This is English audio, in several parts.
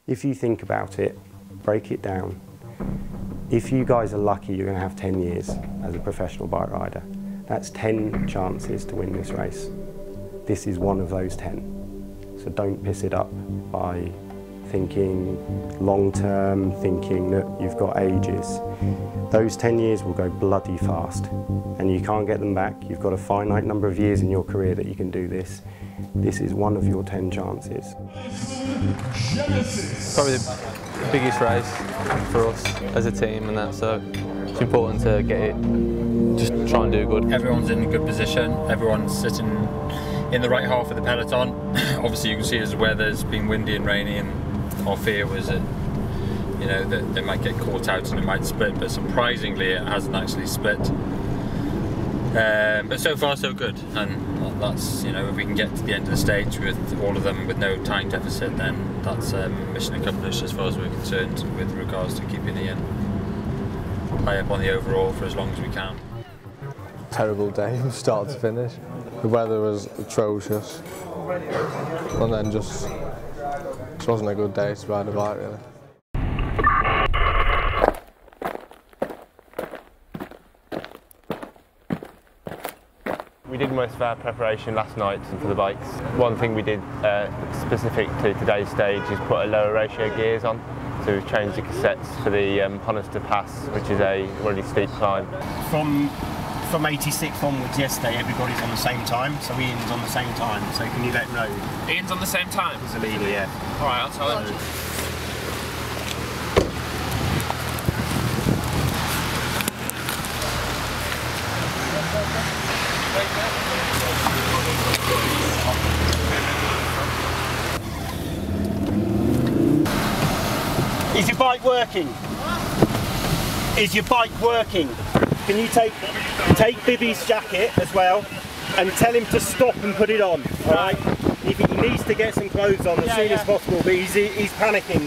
If you think about it, break it down. If you guys are lucky, you're going to have 10 years as a professional bike rider. That's 10 chances to win this race. This is one of those 10. So don't piss it up by thinking long-term, thinking that you've got ages. Those 10 years will go bloody fast, and you can't get them back. You've got a finite number of years in your career that you can do this. This is one of your 10 chances. Probably the biggest race for us as a team, and that, so it's important to get it, just try and do good. Everyone's in a good position, everyone's sitting in the right half of the peloton. Obviously you can see as the weather's been windy and rainy, and our fear was that, you know, that they might get caught out and it might split, but surprisingly it hasn't actually split. But so far so good, and that's, you know, if we can get to the end of the stage with all of them with no time deficit, then that's mission accomplished as far as we're concerned with regards to keeping Ian high up on the overall for as long as we can. Terrible day from start to finish. The weather was atrocious, and then just wasn't a good day to ride a bike, really. We did most of our preparation last night for the bikes. One thing we did specific to today's stage is put a lower ratio gears on. So we've changed the cassettes for the Honister Pass, which is a really steep climb. From 86 onwards yesterday, everybody's on the same time, so Ian's on the same time. So can you let him know? Ian's on the same time? He's the leader, yeah. All right, I'll tell him. Is your bike working? Is your bike working? Can you take Bibby's jacket as well and tell him to stop and put it on, all right? He needs to get some clothes on as soon as possible, but he's panicking.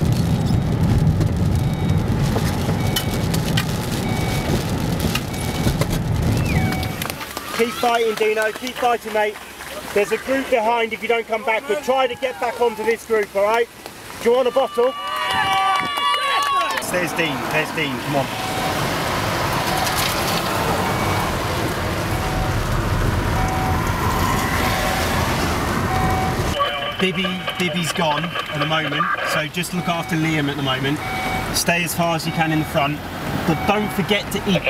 Keep fighting, Dino, keep fighting, mate. There's a group behind if you don't come back, but try to get back onto this group, all right? Do you want a bottle? There's Dean, come on. Bibby's gone at the moment, so just look after Liam at the moment. Stay as far as you can in the front, but don't forget to eat.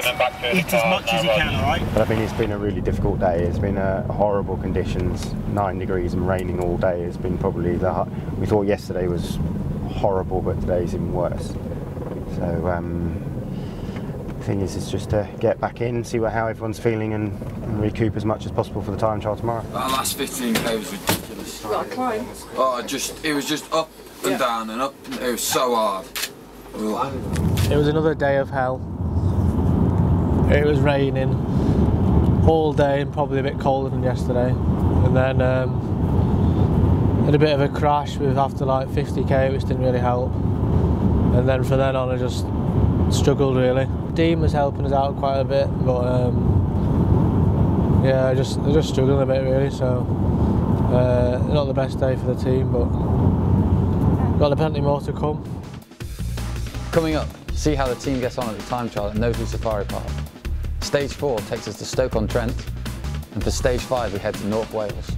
Eat as much as you can, alright? But I think it's been a really difficult day. It's been horrible conditions, 9 degrees and raining all day. It's been probably we thought yesterday was horrible, but today's even worse. So the thing is just to get back in, see how everyone's feeling, and recoup as much as possible for the time trial tomorrow. That last 15k was ridiculous. You got a climb? Oh, it was just up and down and up. It was so hard. Ugh. It was another day of hell. It was raining all day and probably a bit colder than yesterday. And then had a bit of a crash with after like 50k, which didn't really help. And then from then on I just struggled really. Dean was helping us out quite a bit, but yeah, I just struggling a bit really, so not the best day for the team, but got plenty more to come. Coming up, see how the team gets on at the time trial at Novu Safari Park. Stage 4 takes us to Stoke-on-Trent, and for Stage 5 we head to North Wales.